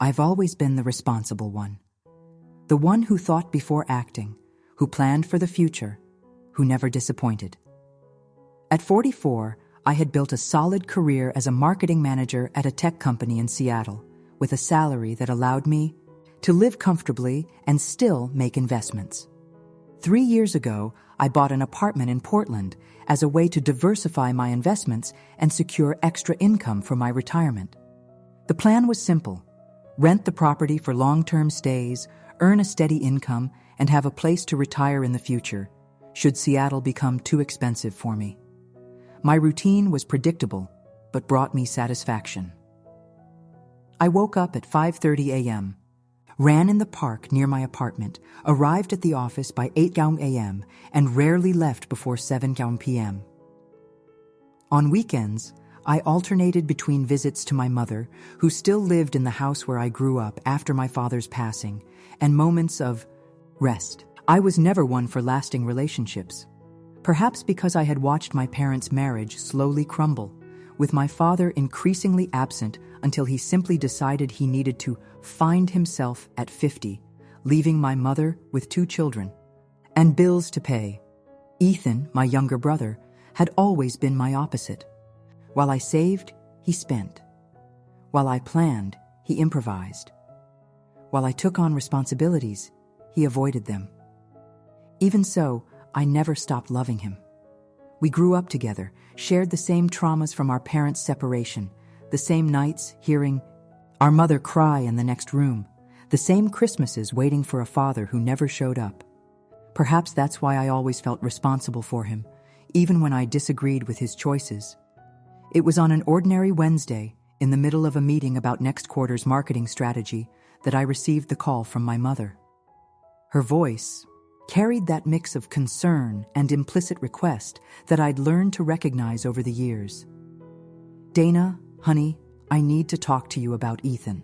I've always been the responsible one. The one who thought before acting, who planned for the future, who never disappointed. At 44, I had built a solid career as a marketing manager at a tech company in Seattle, with a salary that allowed me to live comfortably and still make investments. 3 years ago, I bought an apartment in Portland as a way to diversify my investments and secure extra income for my retirement. The plan was simple: rent the property for long-term stays, earn a steady income, and have a place to retire in the future, should Seattle become too expensive for me. My routine was predictable, but brought me satisfaction. I woke up at 5:30 a.m., ran in the park near my apartment, arrived at the office by 8 a.m., and rarely left before 7 p.m. On weekends, I alternated between visits to my mother, who still lived in the house where I grew up after my father's passing, and moments of rest. I was never one for lasting relationships. Perhaps because I had watched my parents' marriage slowly crumble, with my father increasingly absent until he simply decided he needed to find himself at 50, leaving my mother with 2 children and bills to pay. Ethan, my younger brother, had always been my opposite. While I saved, he spent. While I planned, he improvised. While I took on responsibilities, he avoided them. Even so, I never stopped loving him. We grew up together, shared the same traumas from our parents' separation, the same nights hearing our mother cry in the next room, the same Christmases waiting for a father who never showed up. Perhaps that's why I always felt responsible for him, even when I disagreed with his choices. It was on an ordinary Wednesday, in the middle of a meeting about next quarter's marketing strategy, that I received the call from my mother. Her voice carried that mix of concern and implicit request that I'd learned to recognize over the years. "Dana, honey, I need to talk to you about Ethan."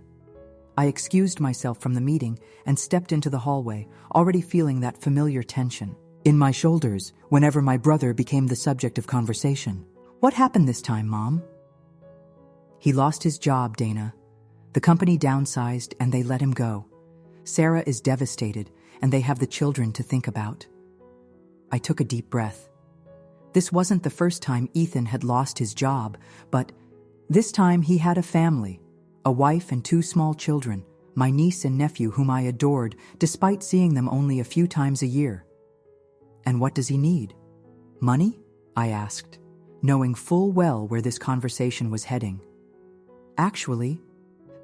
I excused myself from the meeting and stepped into the hallway, already feeling that familiar tension in my shoulders whenever my brother became the subject of conversation. "What happened this time, Mom?" "He lost his job, Dana. The company downsized and they let him go. Sarah is devastated and they have the children to think about." I took a deep breath. This wasn't the first time Ethan had lost his job, but this time he had a family, a wife and 2 small children, my niece and nephew whom I adored despite seeing them only a few times a year. "And what does he need? Money?" I asked, knowing full well where this conversation was heading. "Actually,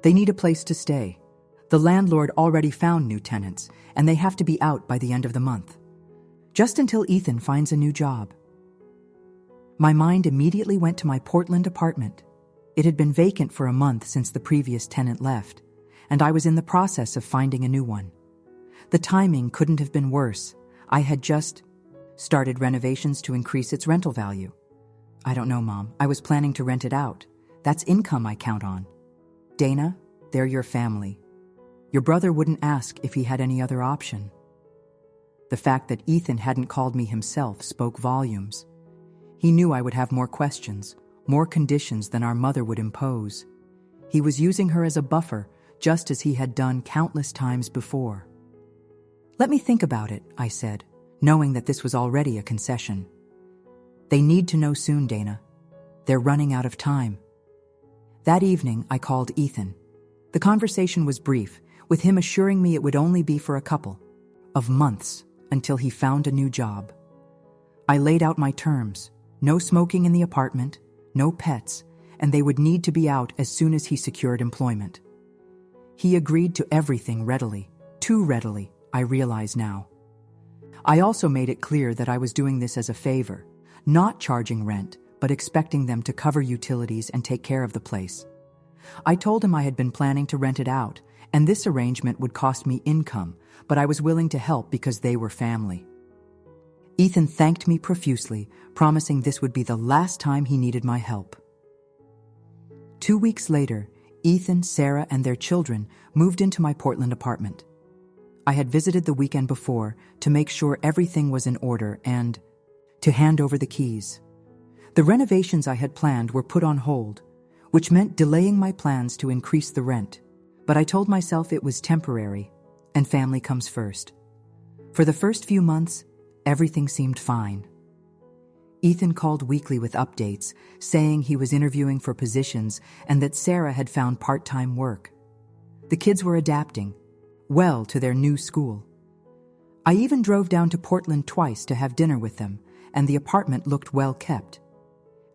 they need a place to stay. The landlord already found new tenants, and they have to be out by the end of the month. Just until Ethan finds a new job." My mind immediately went to my Portland apartment. It had been vacant for a month since the previous tenant left, and I was in the process of finding a new one. The timing couldn't have been worse. I had just started renovations to increase its rental value. "I don't know, Mom. I was planning to rent it out. That's income I count on." "Dana, they're your family. Your brother wouldn't ask if he had any other option." The fact that Ethan hadn't called me himself spoke volumes. He knew I would have more questions, more conditions than our mother would impose. He was using her as a buffer, just as he had done countless times before. "Let me think about it," I said, knowing that this was already a concession. "They need to know soon, Dana. They're running out of time." That evening, I called Ethan. The conversation was brief, with him assuring me it would only be for a couple of months until he found a new job. I laid out my terms: no smoking in the apartment, no pets, and they would need to be out as soon as he secured employment. He agreed to everything readily, too readily, I realize now. I also made it clear that I was doing this as a favor, not charging rent, but expecting them to cover utilities and take care of the place. I told him I had been planning to rent it out, and this arrangement would cost me income, but I was willing to help because they were family. Ethan thanked me profusely, promising this would be the last time he needed my help. 2 weeks later, Ethan, Sarah, and their children moved into my Portland apartment. I had visited the weekend before to make sure everything was in order and to hand over the keys. The renovations I had planned were put on hold, which meant delaying my plans to increase the rent. But I told myself it was temporary, and family comes first. For the first few months, everything seemed fine. Ethan called weekly with updates, saying he was interviewing for positions and that Sarah had found part-time work. The kids were adapting well to their new school. I even drove down to Portland twice to have dinner with them, and the apartment looked well kept.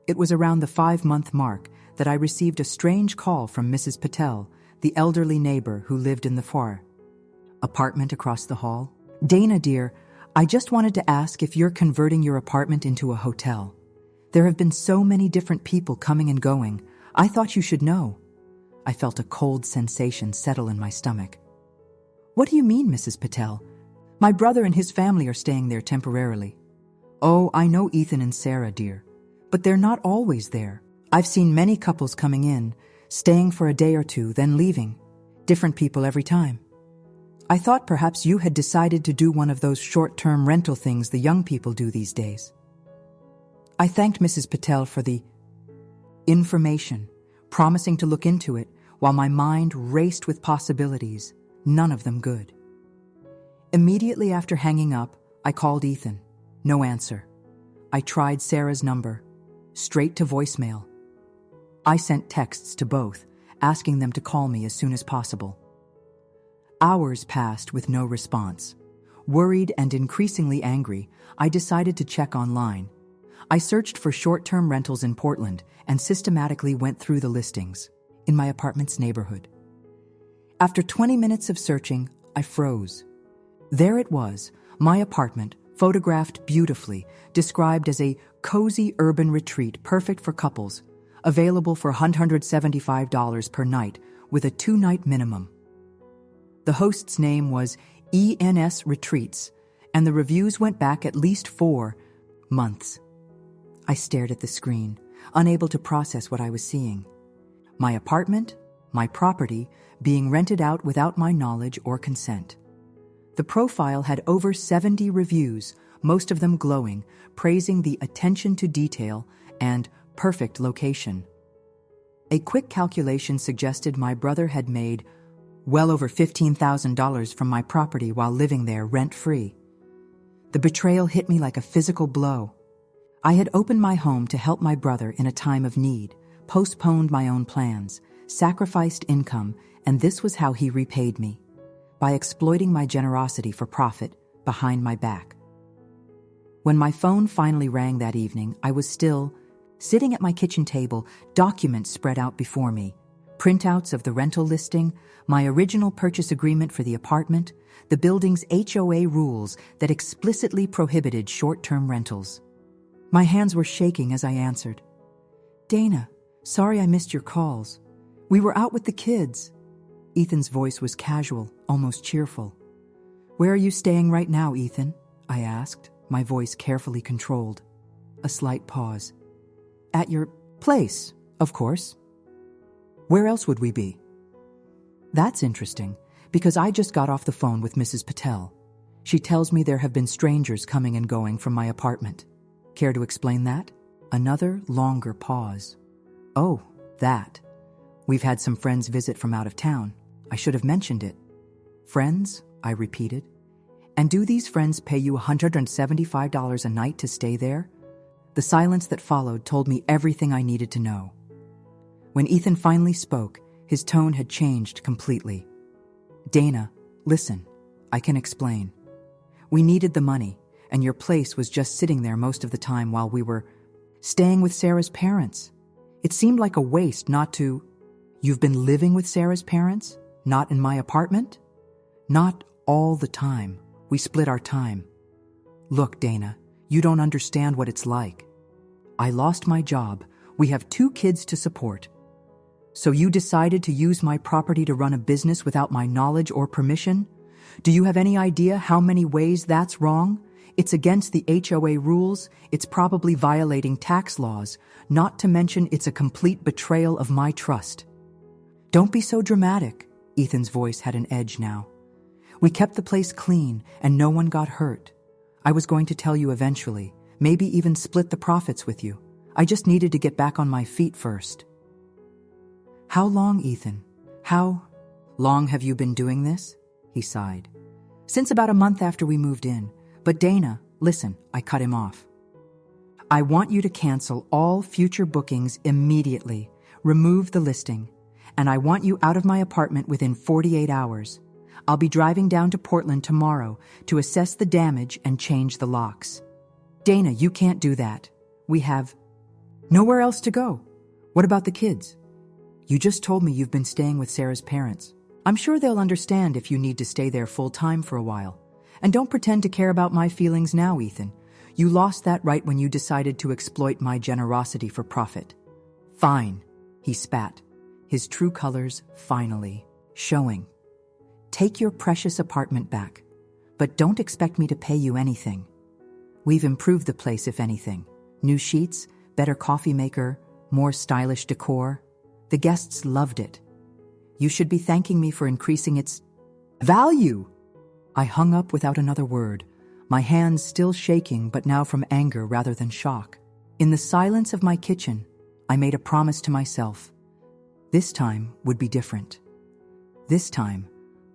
It was around the 5-month mark that I received a strange call from Mrs. Patel, the elderly neighbor who lived in the foyer apartment across the hall. "Dana, dear, I just wanted to ask if you're converting your apartment into a hotel. There have been so many different people coming and going. I thought you should know." I felt a cold sensation settle in my stomach. "What do you mean, Mrs. Patel? My brother and his family are staying there temporarily." "Oh, I know Ethan and Sarah, dear, but they're not always there. I've seen many couples coming in, staying for a day or two, then leaving. Different people every time. I thought perhaps you had decided to do one of those short-term rental things the young people do these days." I thanked Mrs. Patel for the information, promising to look into it while my mind raced with possibilities, none of them good. Immediately after hanging up, I called Ethan. No answer. I tried Sarah's number. Straight to voicemail. I sent texts to both, asking them to call me as soon as possible. Hours passed with no response. Worried and increasingly angry, I decided to check online. I searched for short-term rentals in Portland and systematically went through the listings in my apartment's neighborhood. After 20 minutes of searching, I froze. There it was, my apartment, photographed beautifully, described as a cozy urban retreat perfect for couples, available for $175 per night with a 2-night minimum. The host's name was ENS Retreats, and the reviews went back at least 4 months. I stared at the screen, unable to process what I was seeing. My apartment, my property, being rented out without my knowledge or consent. The profile had over 70 reviews, most of them glowing, praising the attention to detail and perfect location. A quick calculation suggested my brother had made well over $15,000 from my property while living there rent-free. The betrayal hit me like a physical blow. I had opened my home to help my brother in a time of need, postponed my own plans, sacrificed income, and this was how he repaid me, by exploiting my generosity for profit behind my back. When my phone finally rang that evening, I was still sitting at my kitchen table, documents spread out before me, printouts of the rental listing, my original purchase agreement for the apartment, the building's HOA rules that explicitly prohibited short-term rentals. My hands were shaking as I answered. "Dana, sorry I missed your calls. We were out with the kids." Ethan's voice was casual, almost cheerful. "Where are you staying right now, Ethan?" I asked, my voice carefully controlled. A slight pause. "At your place, of course. Where else would we be?" "That's interesting, because I just got off the phone with Mrs. Patel. She tells me there have been strangers coming and going from my apartment. Care to explain that?" Another longer pause. "Oh, that. We've had some friends visit from out of town. I should have mentioned it." "Friends?" I repeated. "And do these friends pay you $175 a night to stay there?" The silence that followed told me everything I needed to know. When Ethan finally spoke, his tone had changed completely. "Dana, listen, I can explain. We needed the money, and your place was just sitting there most of the time while we were staying with Sarah's parents. It seemed like a waste not to—" "You've been living with Sarah's parents? Not in my apartment?" "Not all the time. We split our time." "Look, Dana, you don't understand what it's like. I lost my job. We have 2 kids to support. So you decided to use my property to run a business without my knowledge or permission? Do you have any idea how many ways that's wrong? It's against the HOA rules. It's probably violating tax laws, not to mention it's a complete betrayal of my trust." "Don't be so dramatic." Ethan's voice had an edge now. "We kept the place clean and no one got hurt. I was going to tell you eventually, maybe even split the profits with you. I just needed to get back on my feet first." "How long, Ethan? How Long have you been doing this? He sighed. Since about a month after we moved in. But Dana, listen, I cut him off. I want you to cancel all future bookings immediately. Remove the listing. And I want you out of my apartment within 48 hours. I'll be driving down to Portland tomorrow to assess the damage and change the locks. Dana, you can't do that. We have nowhere else to go. What about the kids? You just told me you've been staying with Sarah's parents. I'm sure they'll understand if you need to stay there full time for a while. And don't pretend to care about my feelings now, Ethan. You lost that right when you decided to exploit my generosity for profit. Fine, he spat, his true colors finally showing. Take your precious apartment back, but don't expect me to pay you anything. We've improved the place, if anything. New sheets, better coffee maker, more stylish decor. The guests loved it. You should be thanking me for increasing its value. I hung up without another word, my hands still shaking, but now from anger rather than shock. In the silence of my kitchen, I made a promise to myself. This time would be different. This time,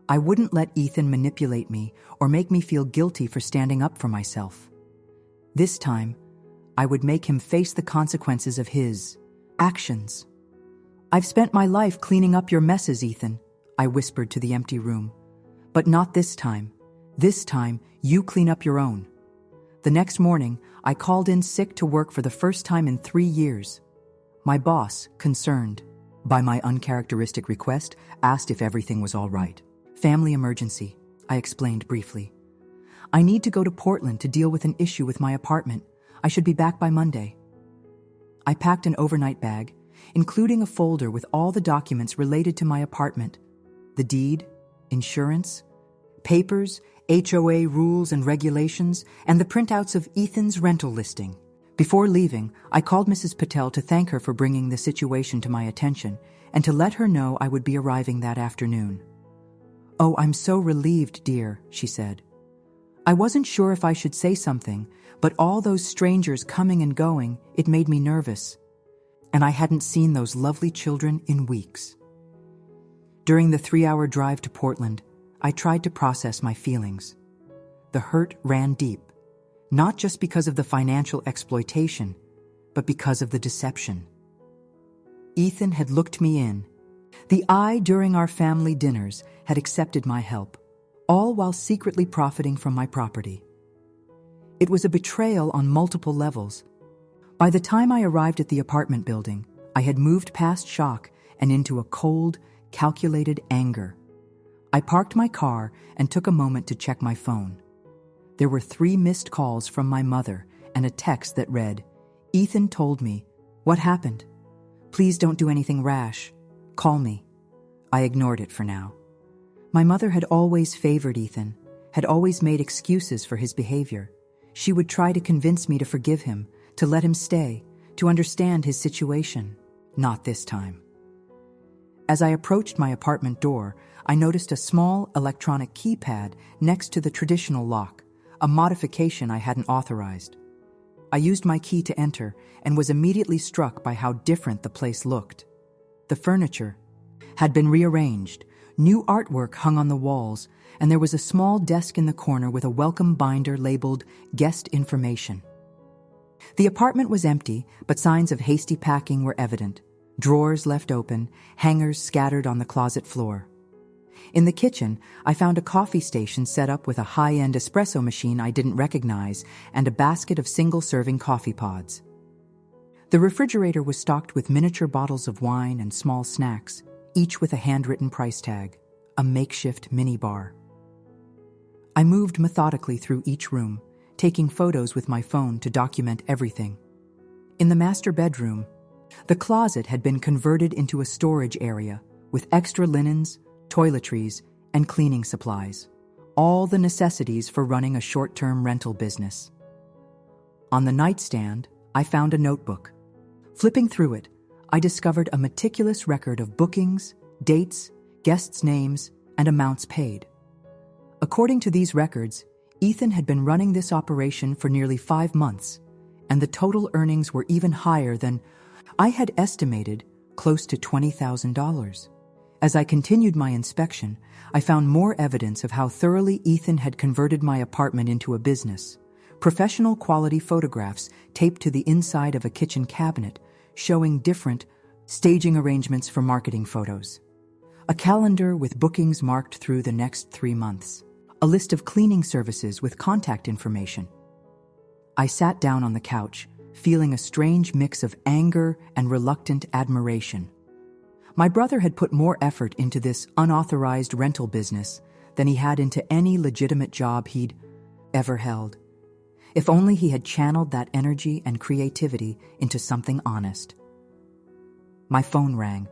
I wouldn't let Ethan manipulate me or make me feel guilty for standing up for myself. This time, I would make him face the consequences of his actions. I've spent my life cleaning up your messes, Ethan, I whispered to the empty room. But not this time. This time, you clean up your own. The next morning, I called in sick to work for the first time in 3 years. My boss, concerned by my uncharacteristic request, asked if everything was all right. Family emergency, I explained briefly. I need to go to Portland to deal with an issue with my apartment. I should be back by Monday. I packed an overnight bag, including a folder with all the documents related to my apartment. The deed, insurance, papers, HOA rules and regulations, and the printouts of Ethan's rental listing. Before leaving, I called Mrs. Patel to thank her for bringing the situation to my attention and to let her know I would be arriving that afternoon. "Oh, I'm so relieved, dear," she said. I wasn't sure if I should say something, but all those strangers coming and going, it made me nervous. And I hadn't seen those lovely children in weeks. During the 3-hour drive to Portland, I tried to process my feelings. The hurt ran deep, not just because of the financial exploitation, but because of the deception. Ethan had looked me in. The I, during our family dinners, had accepted my help, all while secretly profiting from my property. It was a betrayal on multiple levels. By the time I arrived at the apartment building, I had moved past shock and into a cold, calculated anger. I parked my car and took a moment to check my phone. There were 3 missed calls from my mother and a text that read, "Ethan told me. What happened? Please don't do anything rash. Call me." I ignored it for now. My mother had always favored Ethan, had always made excuses for his behavior. She would try to convince me to forgive him, to let him stay, to understand his situation. Not this time. As I approached my apartment door, I noticed a small electronic keypad next to the traditional lock, a modification I hadn't authorized. I used my key to enter and was immediately struck by how different the place looked. The furniture had been rearranged, new artwork hung on the walls, and there was a small desk in the corner with a welcome binder labeled Guest Information. The apartment was empty, but signs of hasty packing were evident. Drawers left open, hangers scattered on the closet floor. In the kitchen, I found a coffee station set up with a high-end espresso machine I didn't recognize and a basket of single-serving coffee pods. The refrigerator was stocked with miniature bottles of wine and small snacks, each with a handwritten price tag, a makeshift mini-bar. I moved methodically through each room, taking photos with my phone to document everything. In the master bedroom, the closet had been converted into a storage area with extra linens, toiletries, and cleaning supplies, all the necessities for running a short-term rental business. On the nightstand, I found a notebook. Flipping through it, I discovered a meticulous record of bookings, dates, guests' names, and amounts paid. According to these records, Ethan had been running this operation for nearly 5 months, and the total earnings were even higher than I had estimated, close to $20,000. As I continued my inspection, I found more evidence of how thoroughly Ethan had converted my apartment into a business. Professional quality photographs taped to the inside of a kitchen cabinet showing different staging arrangements for marketing photos. A calendar with bookings marked through the next 3 months. A list of cleaning services with contact information. I sat down on the couch, feeling a strange mix of anger and reluctant admiration. My brother had put more effort into this unauthorized rental business than he had into any legitimate job he'd ever held. If only he had channeled that energy and creativity into something honest. My phone rang.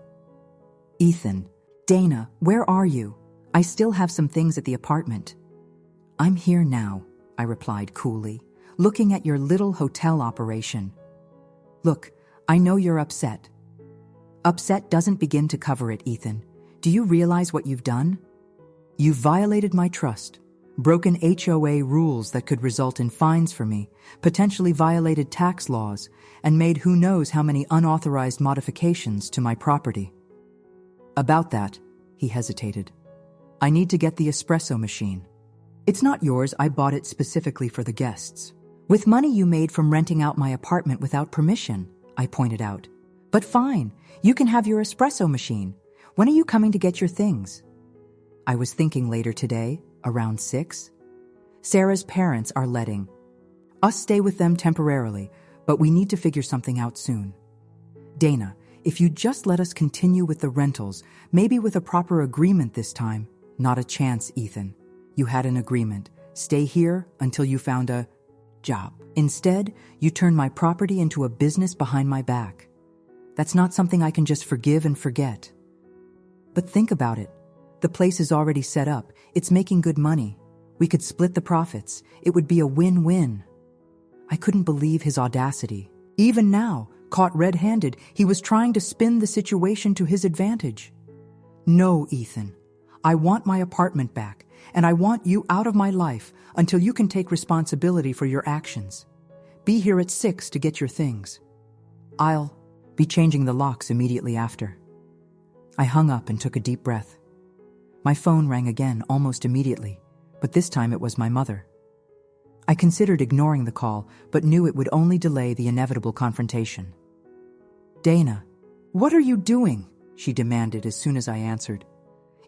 "Ethan, Dana, where are you? I still have some things at the apartment." "I'm here now," I replied coolly, "looking at your little hotel operation." "Look, I know you're upset." "Upset doesn't begin to cover it, Ethan. Do you realize what you've done? You've violated my trust, broken HOA rules that could result in fines for me, potentially violated tax laws, and made who knows how many unauthorized modifications to my property." "About that," he hesitated. "I need to get the espresso machine." "It's not yours, I bought it specifically for the guests." "With money you made from renting out my apartment without permission," I pointed out. "But fine, you can have your espresso machine. When are you coming to get your things?" "I was thinking later today, around 6. Sarah's parents are letting us stay with them temporarily, but we need to figure something out soon. Dana, if you just let us continue with the rentals, maybe with a proper agreement this time." "Not a chance, Ethan. You had an agreement. Stay here until you found a job. Instead, you turned my property into a business behind my back. That's not something I can just forgive and forget." "But think about it. The place is already set up. It's making good money. We could split the profits. It would be a win-win." I couldn't believe his audacity. Even now, caught red-handed, he was trying to spin the situation to his advantage. "No, Ethan. I want my apartment back, and I want you out of my life until you can take responsibility for your actions. Be here at 6 to get your things. I'll be changing the locks immediately after." I hung up and took a deep breath. My phone rang again almost immediately, but this time it was my mother. I considered ignoring the call, but knew it would only delay the inevitable confrontation. "Dana, what are you doing?" she demanded as soon as I answered.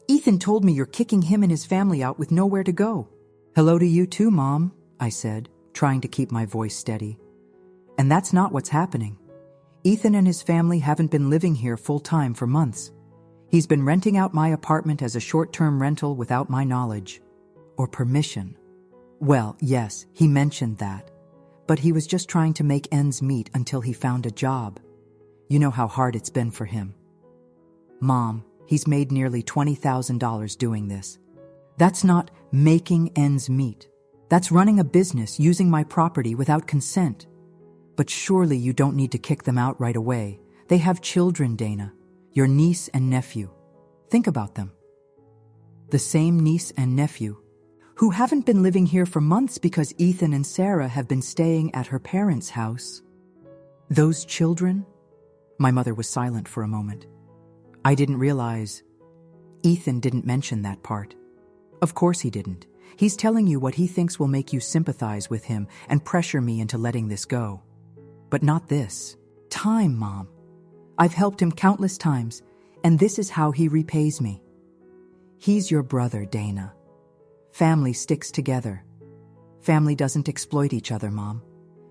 "Ethan told me you're kicking him and his family out with nowhere to go." "Hello to you too, Mom," I said, trying to keep my voice steady. "And that's not what's happening. Ethan and his family haven't been living here full-time for months. He's been renting out my apartment as a short-term rental without my knowledge. Or permission. Well, yes, he mentioned that. But he was just trying to make ends meet until he found a job. You know how hard it's been for him." "Mom, he's made nearly $20,000 doing this. That's not making ends meet. That's running a business using my property without consent. But surely you don't need to kick them out right away. They have children, Dana. Your niece and nephew. Think about them. The same niece and nephew who haven't been living here for months because Ethan and Sarah have been staying at her parents' house. Those children?" My mother was silent for a moment. "I didn't realize Ethan didn't mention that part." "Of course he didn't. He's telling you what he thinks will make you sympathize with him and pressure me into letting this go. But not this. Time, Mom. I've helped him countless times, and this is how he repays me. He's your brother, Dana. Family sticks together. Family doesn't exploit each other, Mom.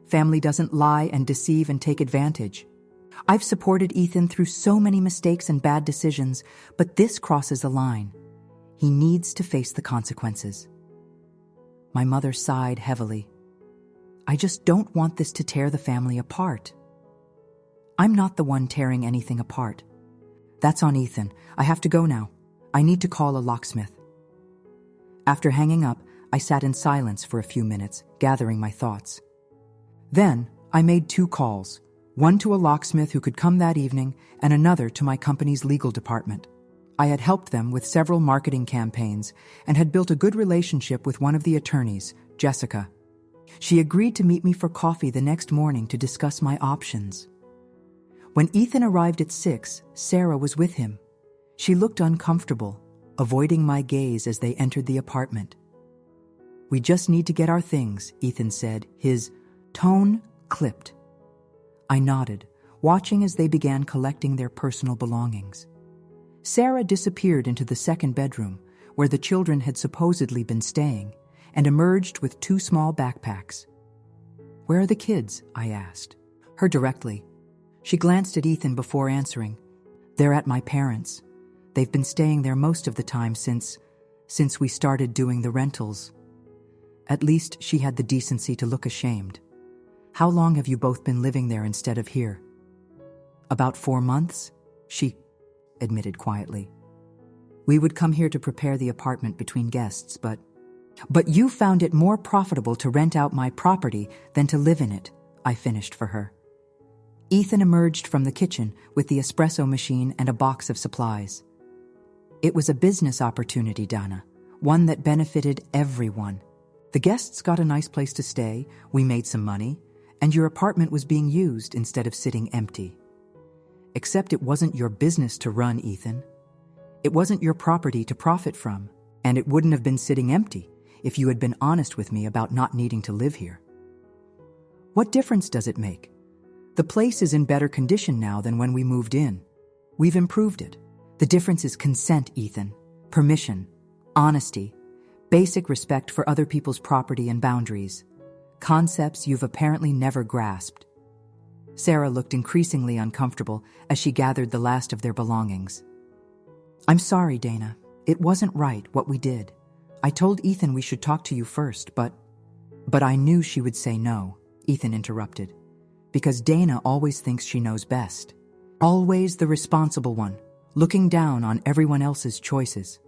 Family doesn't lie and deceive and take advantage. I've supported Ethan through so many mistakes and bad decisions, but this crosses a line. He needs to face the consequences." My mother sighed heavily. "I just don't want this to tear the family apart." "I'm not the one tearing anything apart. That's on Ethan. I have to go now. I need to call a locksmith." After hanging up, I sat in silence for a few minutes, gathering my thoughts. Then, I made 2 calls, one to a locksmith who could come that evening and another to my company's legal department. I had helped them with several marketing campaigns and had built a good relationship with one of the attorneys, Jessica. She agreed to meet me for coffee the next morning to discuss my options. When Ethan arrived at 6, Sarah was with him. She looked uncomfortable, avoiding my gaze as they entered the apartment. "We just need to get our things," Ethan said, his tone clipped. I nodded, watching as they began collecting their personal belongings. Sarah disappeared into the second bedroom, where the children had supposedly been staying, and emerged with 2 small backpacks. "Where are the kids?" I asked her directly. She glanced at Ethan before answering. "They're at my parents'. They've been staying there most of the time since we started doing the rentals." At least she had the decency to look ashamed. "How long have you both been living there instead of here?" "About 4 months," she admitted quietly. "We would come here to prepare the apartment between guests, but you found it more profitable to rent out my property than to live in it," I finished for her. Ethan emerged from the kitchen with the espresso machine and a box of supplies. "It was a business opportunity, Dana, one that benefited everyone. The guests got a nice place to stay, we made some money, and your apartment was being used instead of sitting empty. Except it wasn't your business to run, Ethan. It wasn't your property to profit from, and it wouldn't have been sitting empty if you had been honest with me about not needing to live here. What difference does it make? The place is in better condition now than when we moved in. We've improved it. The difference is consent, Ethan. Permission, honesty, basic respect for other people's property and boundaries. Concepts you've apparently never grasped." Sarah looked increasingly uncomfortable as she gathered the last of their belongings. "I'm sorry, Dana. It wasn't right what we did. I told Ethan we should talk to you first, but I knew she would say no," Ethan interrupted. "Because Dana always thinks she knows best. Always the responsible one, looking down on everyone else's choices.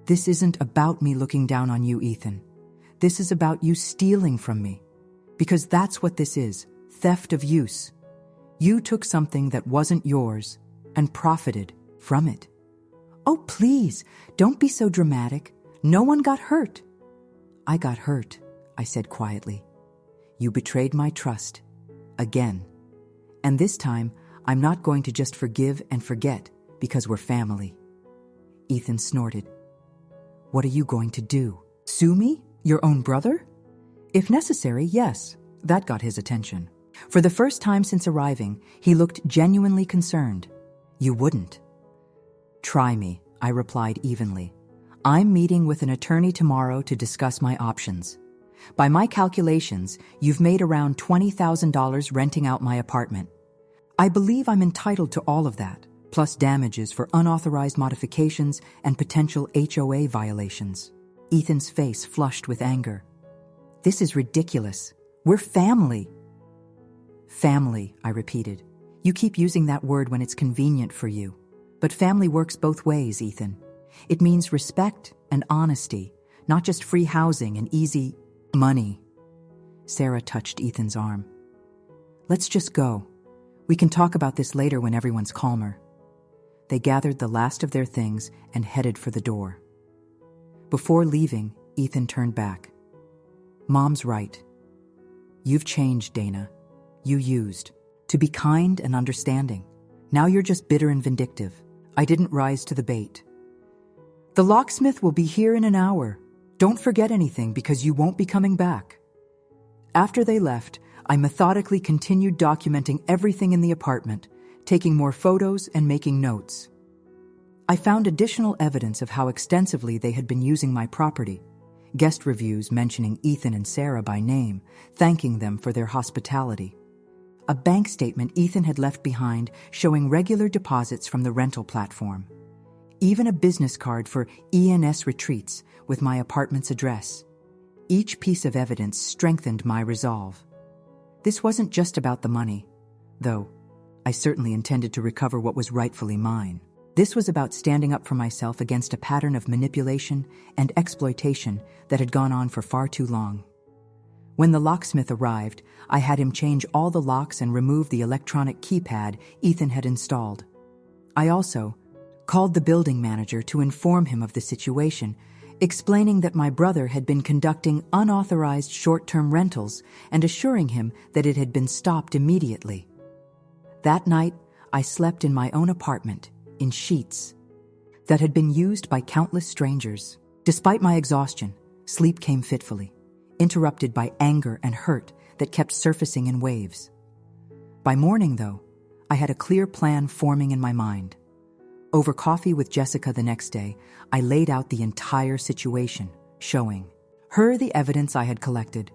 This isn't about me looking down on you, Ethan. This is about you stealing from me. Because that's what this is, theft of use. You took something that wasn't yours and profited from it." "Oh, please, don't be so dramatic. No one got hurt." "I got hurt," I said quietly. "You betrayed my trust. Again. And this time, I'm not going to just forgive and forget because we're family." Ethan snorted. "What are you going to do? Sue me? Your own brother?" "If necessary, yes." That got his attention. For the first time since arriving, he looked genuinely concerned. "You wouldn't." "Try me," I replied evenly. "I'm meeting with an attorney tomorrow to discuss my options. By my calculations, you've made around $20,000 renting out my apartment. I believe I'm entitled to all of that, plus damages for unauthorized modifications and potential HOA violations." Ethan's face flushed with anger. "This is ridiculous. We're family." "Family," I repeated. "You keep using that word when it's convenient for you. But family works both ways, Ethan. It means respect and honesty, not just free housing and easy money." Sarah touched Ethan's arm. "Let's just go. We can talk about this later when everyone's calmer." They gathered the last of their things and headed for the door. Before leaving, Ethan turned back. "Mom's right. You've changed, Dana. You used to be kind and understanding. Now you're just bitter and vindictive. I didn't rise to the bait. The locksmith will be here in an hour. Don't forget anything because you won't be coming back." After they left, I methodically continued documenting everything in the apartment, taking more photos and making notes. I found additional evidence of how extensively they had been using my property. Guest reviews mentioning Ethan and Sarah by name, thanking them for their hospitality. A bank statement Ethan had left behind showing regular deposits from the rental platform. Even a business card for ENS Retreats with my apartment's address. Each piece of evidence strengthened my resolve. This wasn't just about the money, though I certainly intended to recover what was rightfully mine. This was about standing up for myself against a pattern of manipulation and exploitation that had gone on for far too long. When the locksmith arrived, I had him change all the locks and remove the electronic keypad Ethan had installed. I also called the building manager to inform him of the situation, explaining that my brother had been conducting unauthorized short-term rentals and assuring him that it had been stopped immediately. That night, I slept in my own apartment, in sheets, that had been used by countless strangers. Despite my exhaustion, sleep came fitfully, interrupted by anger and hurt that kept surfacing in waves. By morning, though, I had a clear plan forming in my mind. Over coffee with Jessica the next day, I laid out the entire situation, showing her the evidence I had collected.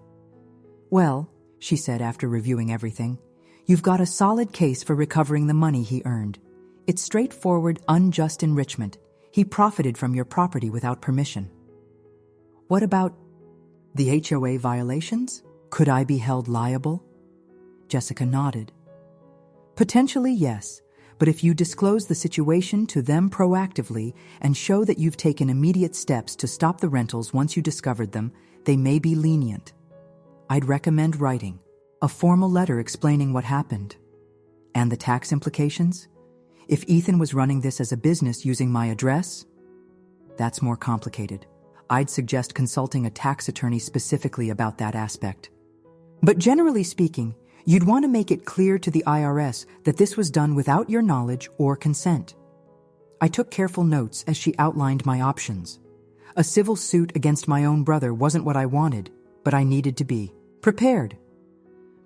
"Well," she said after reviewing everything, "you've got a solid case for recovering the money he earned. It's straightforward, unjust enrichment. He profited from your property without permission." "What about the HOA violations? Could I be held liable?" Jessica nodded. "Potentially, yes. But if you disclose the situation to them proactively and show that you've taken immediate steps to stop the rentals once you discovered them, they may be lenient. I'd recommend writing a formal letter explaining what happened. And the tax implications? If Ethan was running this as a business using my address, that's more complicated. I'd suggest consulting a tax attorney specifically about that aspect. But generally speaking, you'd want to make it clear to the IRS that this was done without your knowledge or consent." I took careful notes as she outlined my options. A civil suit against my own brother wasn't what I wanted, but I needed to be prepared.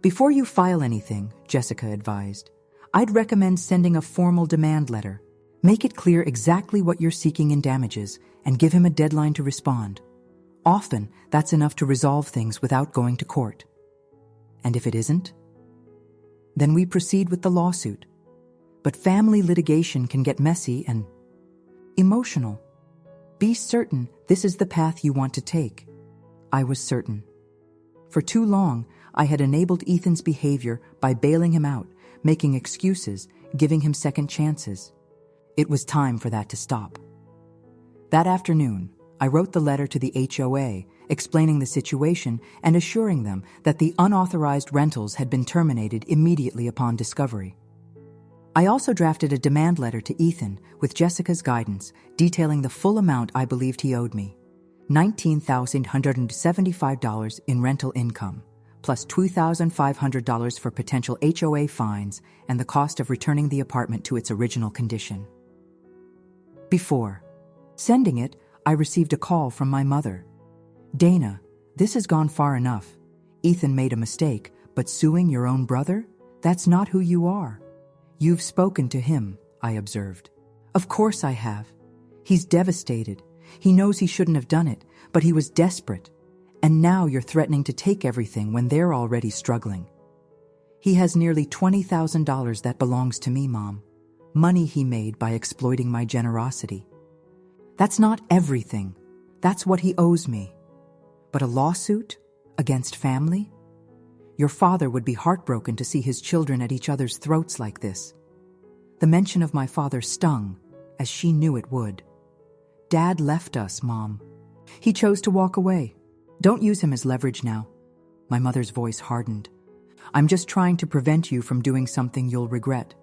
"Before you file anything," Jessica advised, "I'd recommend sending a formal demand letter. Make it clear exactly what you're seeking in damages and give him a deadline to respond. Often, that's enough to resolve things without going to court. And if it isn't, then we proceed with the lawsuit. But family litigation can get messy and emotional. Be certain this is the path you want to take." I was certain. For too long, I had enabled Ethan's behavior by bailing him out, making excuses, giving him second chances. It was time for that to stop. That afternoon, I wrote the letter to the HOA, explaining the situation and assuring them that the unauthorized rentals had been terminated immediately upon discovery. I also drafted a demand letter to Ethan with Jessica's guidance, detailing the full amount I believed he owed me: $19,175 in rental income, plus $2,500 for potential HOA fines and the cost of returning the apartment to its original condition. Before sending it, I received a call from my mother. "Dana, this has gone far enough. Ethan made a mistake, but suing your own brother? That's not who you are." "You've spoken to him," I observed. "Of course I have. He's devastated. He knows he shouldn't have done it, but he was desperate. And now you're threatening to take everything when they're already struggling." "He has nearly $20,000 that belongs to me, Mom. Money he made by exploiting my generosity. That's not everything. That's what he owes me. But a lawsuit against family? Your father would be heartbroken to see his children at each other's throats like this." The mention of my father stung, as she knew it would. "Dad left us, Mom. He chose to walk away. Don't use him as leverage now." My mother's voice hardened. "I'm just trying to prevent you from doing something you'll regret.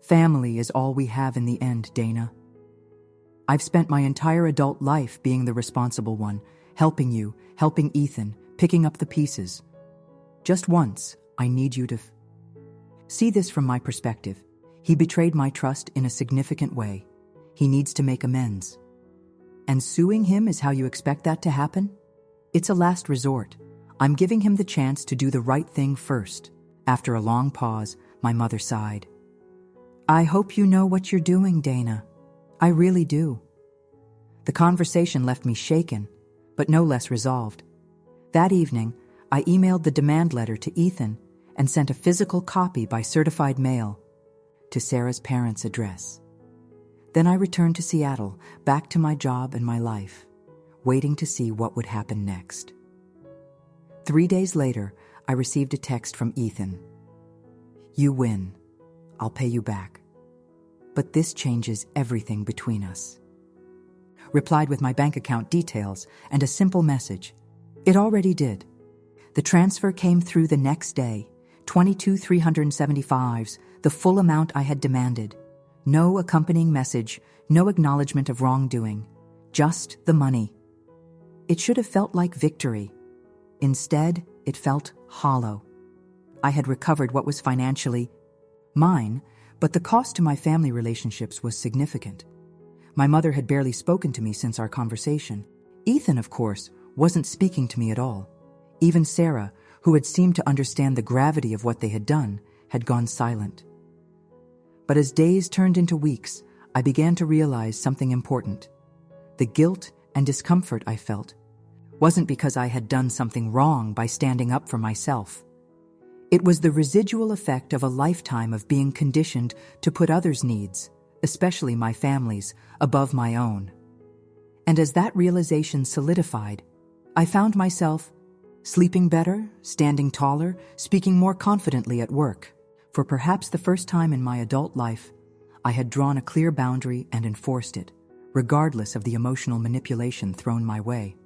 Family is all we have in the end, Dana. I've spent my entire adult life being the responsible one, helping you, helping Ethan, picking up the pieces. Just once, I need you to see this from my perspective. He betrayed my trust in a significant way. He needs to make amends. And suing him is how you expect that to happen? It's a last resort. I'm giving him the chance to do the right thing first." After a long pause, my mother sighed. "I hope you know what you're doing, Dana. I really do." The conversation left me shaken, but no less resolved. That evening, I emailed the demand letter to Ethan and sent a physical copy by certified mail to Sarah's parents' address. Then I returned to Seattle, back to my job and my life, waiting to see what would happen next. 3 days later, I received a text from Ethan. "You win. I'll pay you back. But this changes everything between us." Replied with my bank account details and a simple message. It already did. The transfer came through the next day, $22,375, the full amount I had demanded. No accompanying message, no acknowledgement of wrongdoing, just the money. It should have felt like victory. Instead, it felt hollow. I had recovered what was financially mine, but the cost to my family relationships was significant. My mother had barely spoken to me since our conversation. Ethan, of course, wasn't speaking to me at all. Even Sarah, who had seemed to understand the gravity of what they had done, had gone silent. But as days turned into weeks, I began to realize something important. The guilt and discomfort I felt wasn't because I had done something wrong by standing up for myself. It was the residual effect of a lifetime of being conditioned to put others' needs, especially my family's, above my own. And as that realization solidified, I found myself sleeping better, standing taller, speaking more confidently at work. For perhaps the first time in my adult life, I had drawn a clear boundary and enforced it, regardless of the emotional manipulation thrown my way.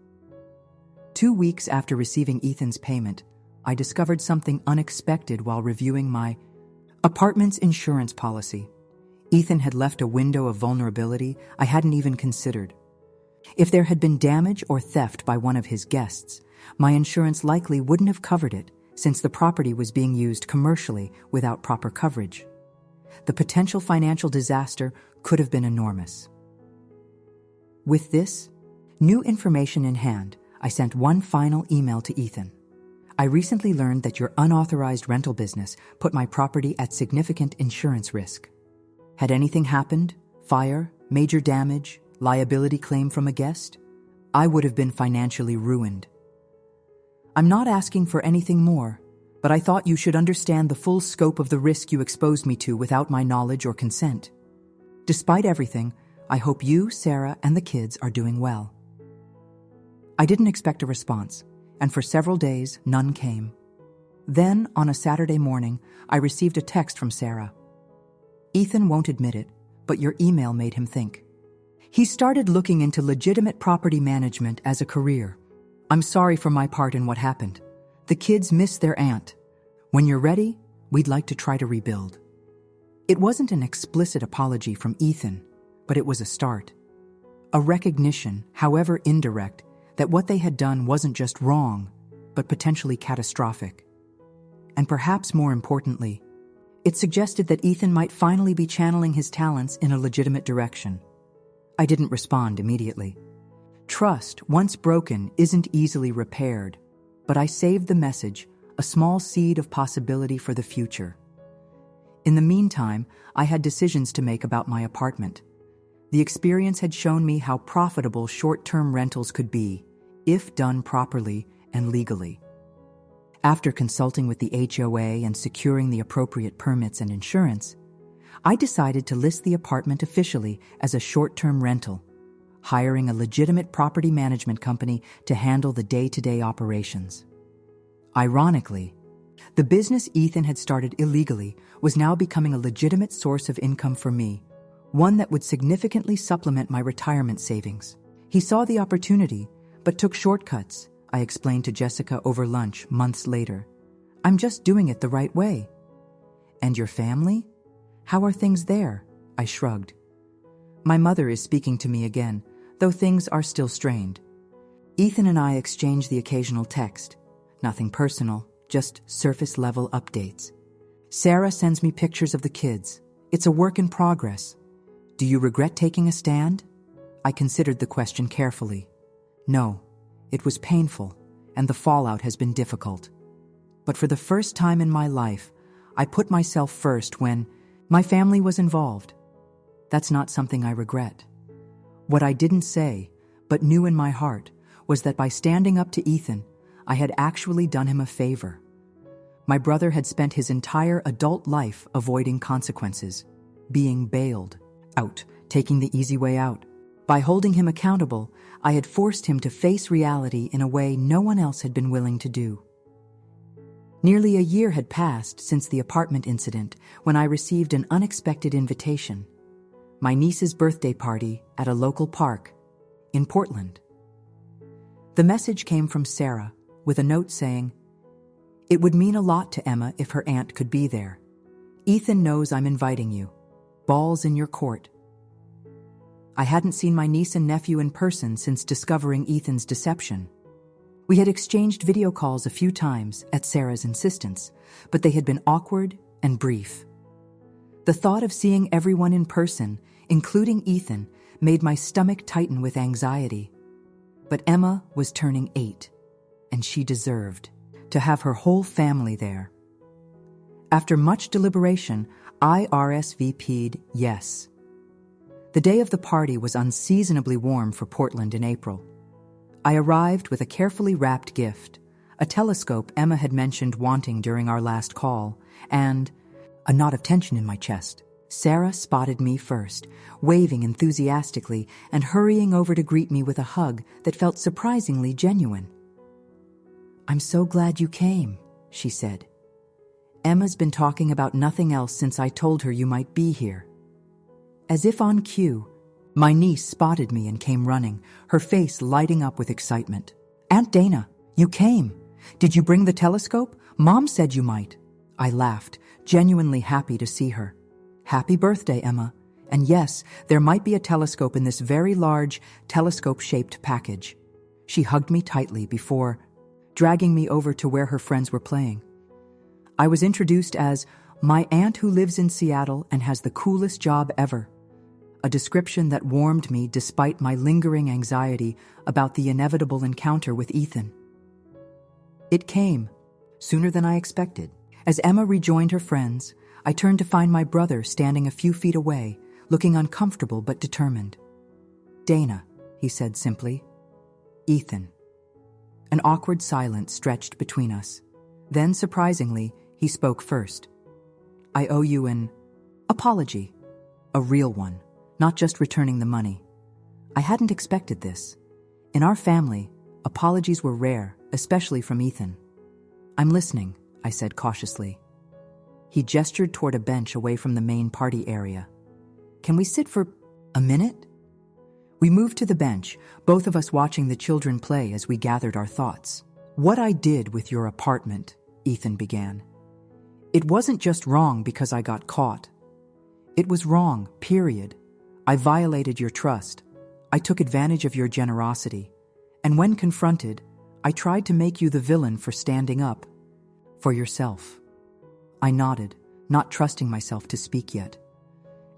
2 weeks after receiving Ethan's payment, I discovered something unexpected while reviewing my apartment's insurance policy. Ethan had left a window of vulnerability I hadn't even considered. If there had been damage or theft by one of his guests, my insurance likely wouldn't have covered it, since the property was being used commercially without proper coverage. The potential financial disaster could have been enormous. With this new information in hand, I sent one final email to Ethan. I recently learned that your unauthorized rental business put my property at significant insurance risk. Had anything happened, fire, major damage, liability claim from a guest, I would have been financially ruined. I'm not asking for anything more, but I thought you should understand the full scope of the risk you exposed me to without my knowledge or consent. Despite everything, I hope you, Sarah, and the kids are doing well. I didn't expect a response, and for several days, none came. Then, on a Saturday morning, I received a text from Sarah. Ethan won't admit it, but your email made him think. He started looking into legitimate property management as a career. I'm sorry for my part in what happened. The kids miss their aunt. When you're ready, we'd like to try to rebuild. It wasn't an explicit apology from Ethan, but it was a start. A recognition, however indirect, that what they had done wasn't just wrong, but potentially catastrophic. And perhaps more importantly, it suggested that Ethan might finally be channeling his talents in a legitimate direction. I didn't respond immediately. Trust, once broken, isn't easily repaired, but I saved the message, a small seed of possibility for the future. In the meantime, I had decisions to make about my apartment. The experience had shown me how profitable short-term rentals could be, if done properly and legally. After consulting with the HOA and securing the appropriate permits and insurance, I decided to list the apartment officially as a short-term rental, hiring a legitimate property management company to handle the day-to-day operations. Ironically, the business Ethan had started illegally was now becoming a legitimate source of income for me, one that would significantly supplement my retirement savings. He saw the opportunity, but took shortcuts, I explained to Jessica over lunch months later. I'm just doing it the right way. And your family? How are things there? I shrugged. My mother is speaking to me again, though things are still strained. Ethan and I exchange the occasional text. Nothing personal, just surface-level updates. Sarah sends me pictures of the kids. It's a work in progress. Do you regret taking a stand? I considered the question carefully. No, it was painful, and the fallout has been difficult. But for the first time in my life, I put myself first when my family was involved. That's not something I regret. What I didn't say, but knew in my heart, was that by standing up to Ethan, I had actually done him a favor. My brother had spent his entire adult life avoiding consequences, being bailed out, taking the easy way out. By holding him accountable, I had forced him to face reality in a way no one else had been willing to do. Nearly a year had passed since the apartment incident when I received an unexpected invitation. My niece's birthday party at a local park in Portland. The message came from Sarah with a note saying, "It would mean a lot to Emma if her aunt could be there. Ethan knows I'm inviting you. Ball's in your court." I hadn't seen my niece and nephew in person since discovering Ethan's deception. We had exchanged video calls a few times at Sarah's insistence, but they had been awkward and brief. The thought of seeing everyone in person, including Ethan, made my stomach tighten with anxiety. But Emma was turning 8, and she deserved to have her whole family there. After much deliberation, I RSVP'd yes. The day of the party was unseasonably warm for Portland in April. I arrived with a carefully wrapped gift, a telescope Emma had mentioned wanting during our last call, and a knot of tension in my chest. Sarah spotted me first, waving enthusiastically and hurrying over to greet me with a hug that felt surprisingly genuine. "I'm so glad you came," she said. "Emma's been talking about nothing else since I told her you might be here." As if on cue, my niece spotted me and came running, her face lighting up with excitement. "Aunt Dana, you came! Did you bring the telescope? Mom said you might." I laughed, genuinely happy to see her. "Happy birthday, Emma. And yes, there might be a telescope in this very large, telescope-shaped package." She hugged me tightly before dragging me over to where her friends were playing. I was introduced as my aunt who lives in Seattle and has the coolest job ever, a description that warmed me despite my lingering anxiety about the inevitable encounter with Ethan. It came, sooner than I expected. As Emma rejoined her friends, I turned to find my brother standing a few feet away, looking uncomfortable but determined. "Dana," he said simply. "Ethan." An awkward silence stretched between us. Then, surprisingly, he spoke first. "I owe you an apology. A real one, not just returning the money. I hadn't expected this. In our family, apologies were rare, especially from Ethan." "I'm listening," I said cautiously. He gestured toward a bench away from the main party area. "Can we sit for a minute?" We moved to the bench, both of us watching the children play as we gathered our thoughts. "What I did with your apartment," Ethan began. "It wasn't just wrong because I got caught. It was wrong, period. I violated your trust. I took advantage of your generosity. And when confronted, I tried to make you the villain for standing up for yourself." I nodded, not trusting myself to speak yet.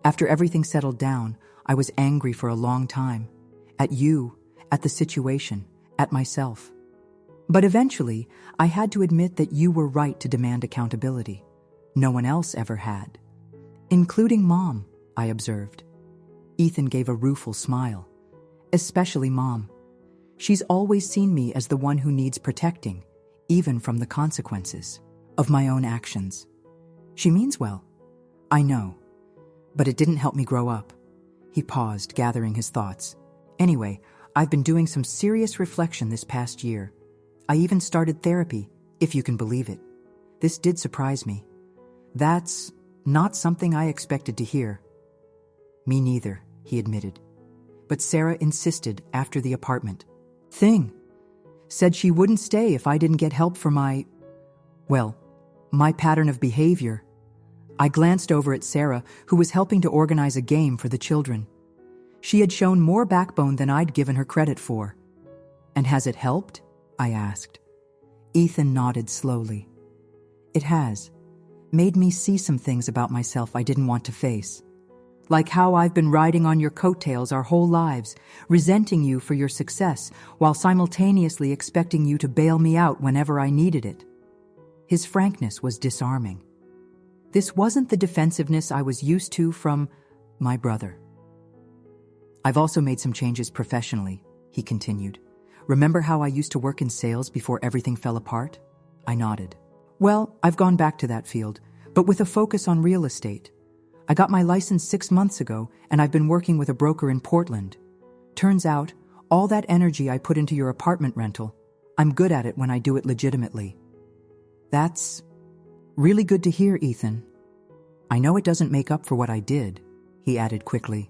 After everything settled down, I was angry for a long time. At you, at the situation, at myself. But eventually, I had to admit that you were right to demand accountability. No one else ever had. Including Mom, I observed. Ethan gave a rueful smile. "Especially Mom. She's always seen me as the one who needs protecting, even from the consequences of my own actions. She means well. I know. But it didn't help me grow up." He paused, gathering his thoughts. "Anyway, I've been doing some serious reflection this past year. I even started therapy, if you can believe it. This did surprise me. That's not something I expected to hear." "Me neither," he admitted. But Sarah insisted after the apartment thing. Said she wouldn't stay if I didn't get help for my pattern of behavior. I glanced over at Sarah, who was helping to organize a game for the children. She had shown more backbone than I'd given her credit for. "And has it helped?" I asked. Ethan nodded slowly. "It has. Made me see some things about myself I didn't want to face. Like how I've been riding on your coattails our whole lives, resenting you for your success, while simultaneously expecting you to bail me out whenever I needed it." His frankness was disarming. This wasn't the defensiveness I was used to from my brother. "I've also made some changes professionally," he continued. "Remember how I used to work in sales before everything fell apart?" I nodded. "Well, I've gone back to that field, but with a focus on real estate. I got my license 6 months ago, and I've been working with a broker in Portland. Turns out, all that energy I put into your apartment rental, I'm good at it when I do it legitimately." "That's really good to hear, Ethan. I know it doesn't make up for what I did," he added quickly.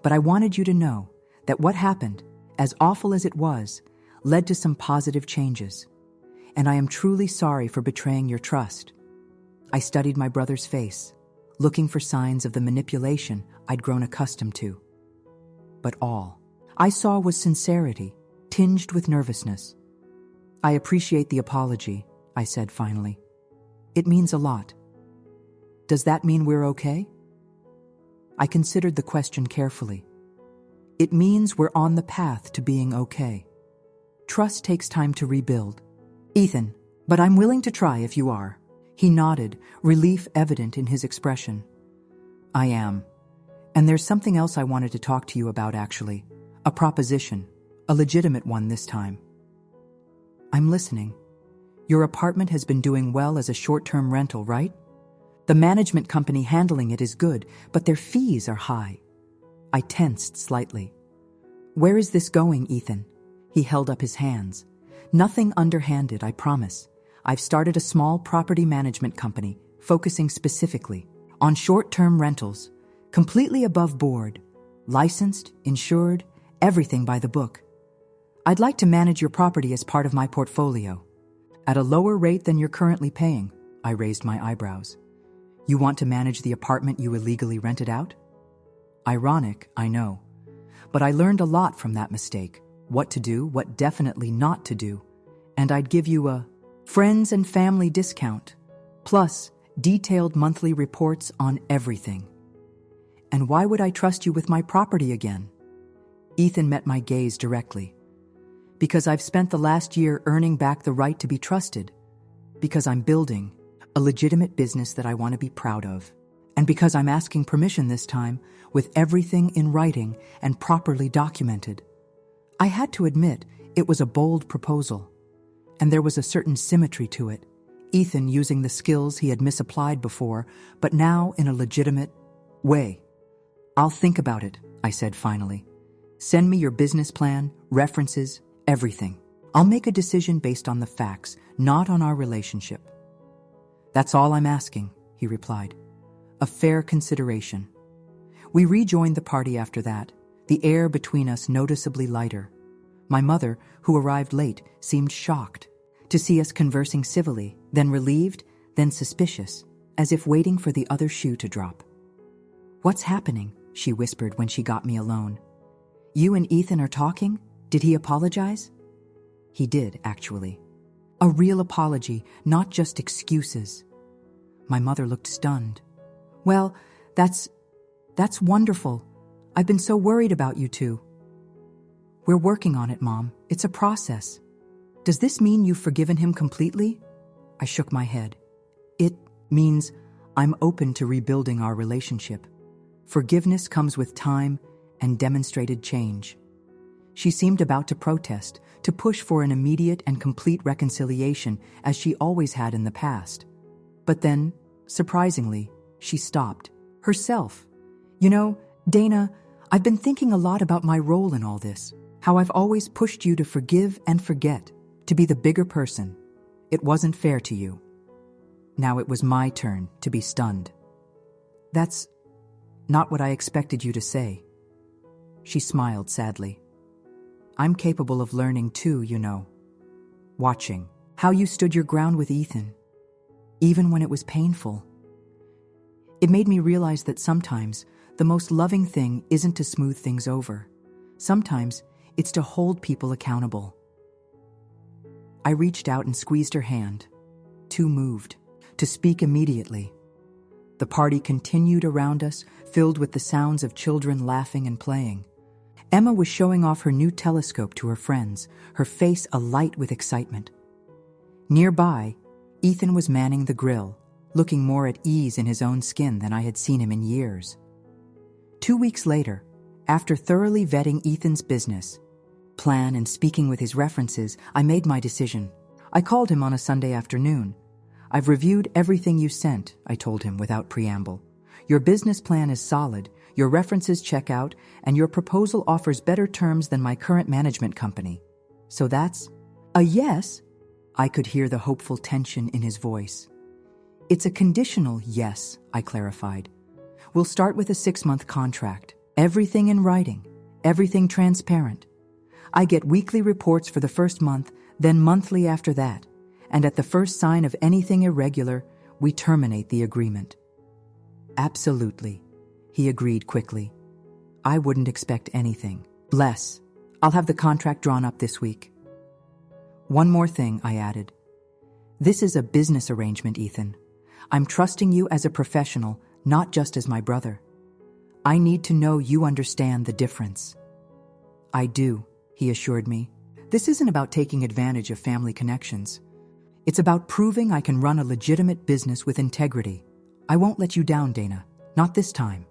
"But I wanted you to know that what happened, as awful as it was, led to some positive changes. And I am truly sorry for betraying your trust." I studied my brother's face, looking for signs of the manipulation I'd grown accustomed to. But all I saw was sincerity, tinged with nervousness. "I appreciate the apology," I said finally. "It means a lot. Does that mean we're okay?" I considered the question carefully. It means we're on the path to being okay. Trust takes time to rebuild. Ethan, but I'm willing to try if you are. He nodded, relief evident in his expression. I am. And there's something else I wanted to talk to you about, actually. A proposition. A legitimate one this time. I'm listening. Your apartment has been doing well as a short-term rental, right? The management company handling it is good, but their fees are high. I tensed slightly. Where is this going, Ethan? He held up his hands. Nothing underhanded, I promise. I've started a small property management company, focusing specifically on short-term rentals, completely above board, licensed, insured, everything by the book. I'd like to manage your property as part of my portfolio. At a lower rate than you're currently paying, I raised my eyebrows. You want to manage the apartment you illegally rented out? Ironic, I know. But I learned a lot from that mistake. What to do, what definitely not to do. And I'd give you a friends and family discount, plus detailed monthly reports on everything. And why would I trust you with my property again? Ethan met my gaze directly. Because I've spent the last year earning back the right to be trusted. Because I'm building a legitimate business that I want to be proud of. And because I'm asking permission this time, with everything in writing and properly documented. I had to admit, it was a bold proposal. And there was a certain symmetry to it. Ethan using the skills he had misapplied before, but now in a legitimate way. I'll think about it, I said finally. Send me your business plan, references, everything. I'll make a decision based on the facts, not on our relationship. That's all I'm asking, he replied. A fair consideration. We rejoined the party after that, the air between us noticeably lighter. My mother, who arrived late, seemed shocked to see us conversing civilly, then relieved, then suspicious, as if waiting for the other shoe to drop. What's happening? She whispered when she got me alone. You and Ethan are talking? Did he apologize? He did, actually. A real apology, not just excuses. My mother looked stunned. Well, that's wonderful. I've been so worried about you two. We're working on it, Mom. It's a process. Does this mean you've forgiven him completely? I shook my head. It means I'm open to rebuilding our relationship. Forgiveness comes with time and demonstrated change. She seemed about to protest, to push for an immediate and complete reconciliation as she always had in the past. But then, surprisingly, she stopped. Herself. You know, Dana, I've been thinking a lot about my role in all this. How I've always pushed you to forgive and forget, to be the bigger person. It wasn't fair to you. Now it was my turn to be stunned. That's not what I expected you to say. She smiled sadly. I'm capable of learning too, you know. Watching how you stood your ground with Ethan, even when it was painful. It made me realize that sometimes the most loving thing isn't to smooth things over. Sometimes it's to hold people accountable. I reached out and squeezed her hand, too moved to speak immediately. The party continued around us, filled with the sounds of children laughing and playing. Emma was showing off her new telescope to her friends, her face alight with excitement. Nearby, Ethan was manning the grill, looking more at ease in his own skin than I had seen him in years. 2 weeks later, after thoroughly vetting Ethan's business plan and speaking with his references, I made my decision. I called him on a Sunday afternoon. I've reviewed everything you sent, I told him without preamble. Your business plan is solid, your references check out, and your proposal offers better terms than my current management company. So that's a yes? I could hear the hopeful tension in his voice. It's a conditional yes, I clarified. We'll start with a 6-month contract. Everything in writing, everything transparent. I get weekly reports for the first month, then monthly after that. And at the first sign of anything irregular, we terminate the agreement. Absolutely, he agreed quickly. I wouldn't expect anything. Bless. I'll have the contract drawn up this week. One more thing, I added. This is a business arrangement, Ethan. I'm trusting you as a professional, not just as my brother. I need to know you understand the difference. I do, he assured me. This isn't about taking advantage of family connections. It's about proving I can run a legitimate business with integrity. I won't let you down, Dana. Not this time.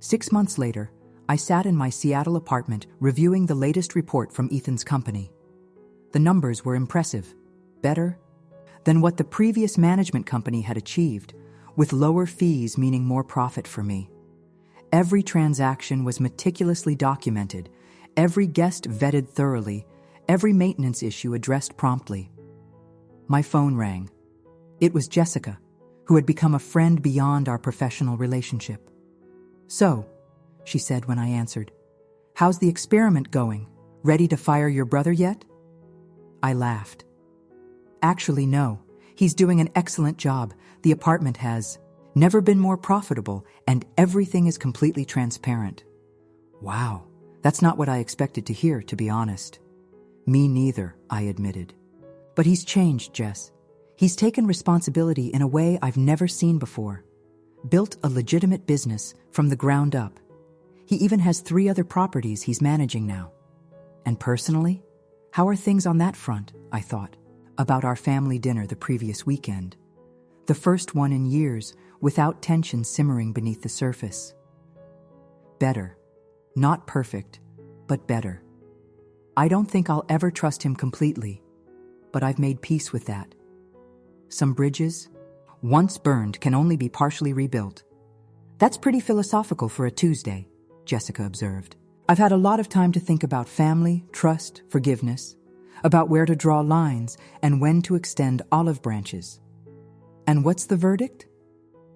6 months later, I sat in my Seattle apartment reviewing the latest report from Ethan's company. The numbers were impressive, better than what the previous management company had achieved, with lower fees meaning more profit for me. Every transaction was meticulously documented, every guest vetted thoroughly, every maintenance issue addressed promptly. My phone rang. It was Jessica, who had become a friend beyond our professional relationship. "So," she said when I answered, "how's the experiment going? Ready to fire your brother yet?" I laughed. "Actually, no. He's doing an excellent job. The apartment has never been more profitable, and everything is completely transparent." Wow, that's not what I expected to hear, to be honest. Me neither, I admitted. But he's changed, Jess. He's taken responsibility in a way I've never seen before. Built a legitimate business from the ground up. He even has 3 other properties he's managing now. And personally, how are things on that front, I thought, about our family dinner the previous weekend. The first one in years, without tension simmering beneath the surface. Better. Not perfect, but better. I don't think I'll ever trust him completely, but I've made peace with that. Some bridges, once burned, can only be partially rebuilt. That's pretty philosophical for a Tuesday, Jessica observed. I've had a lot of time to think about family, trust, forgiveness, about where to draw lines and when to extend olive branches. And what's the verdict?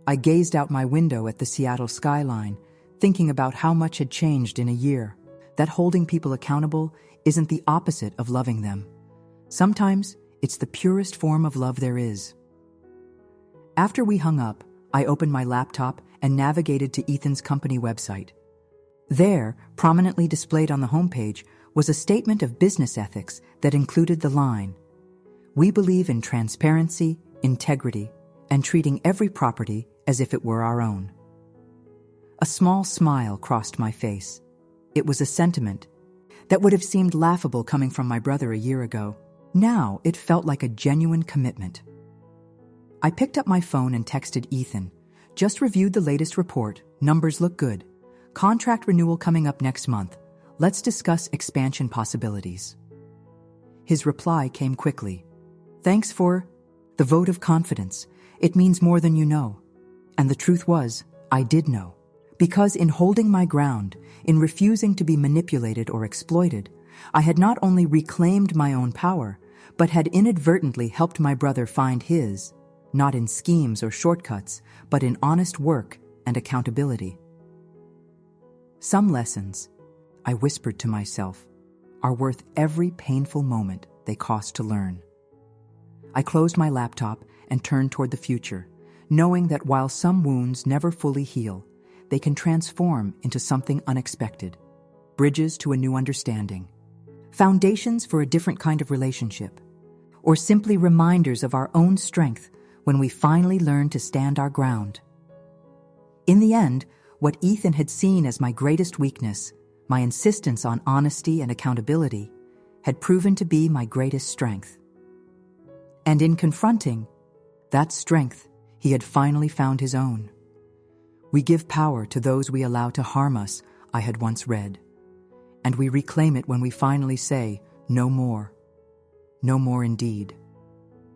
I gazed out my window at the Seattle skyline, thinking about how much had changed in a year, that holding people accountable isn't the opposite of loving them. Sometimes it's the purest form of love there is. After we hung up, I opened my laptop and navigated to Ethan's company website. There, prominently displayed on the homepage, was a statement of business ethics that included the line, "We believe in transparency, integrity, and treating every property as if it were our own." A small smile crossed my face. It was a sentiment that would have seemed laughable coming from my brother a year ago. Now it felt like a genuine commitment. I picked up my phone and texted Ethan. "Just reviewed the latest report. Numbers look good. Contract renewal coming up next month. Let's discuss expansion possibilities." His reply came quickly. "Thanks for the vote of confidence. It means more than you know." And the truth was, I did know. Because in holding my ground, in refusing to be manipulated or exploited, I had not only reclaimed my own power, but had inadvertently helped my brother find his, not in schemes or shortcuts, but in honest work and accountability. Some lessons, I whispered to myself, are worth every painful moment they cost to learn. I closed my laptop and turned toward the future, knowing that while some wounds never fully heal, they can transform into something unexpected, bridges to a new understanding, foundations for a different kind of relationship, or simply reminders of our own strength when we finally learn to stand our ground. In the end, what Ethan had seen as my greatest weakness, my insistence on honesty and accountability, had proven to be my greatest strength. And in confronting that strength, he had finally found his own. "We give power to those we allow to harm us," I had once read. And we reclaim it when we finally say, "No more." No more indeed.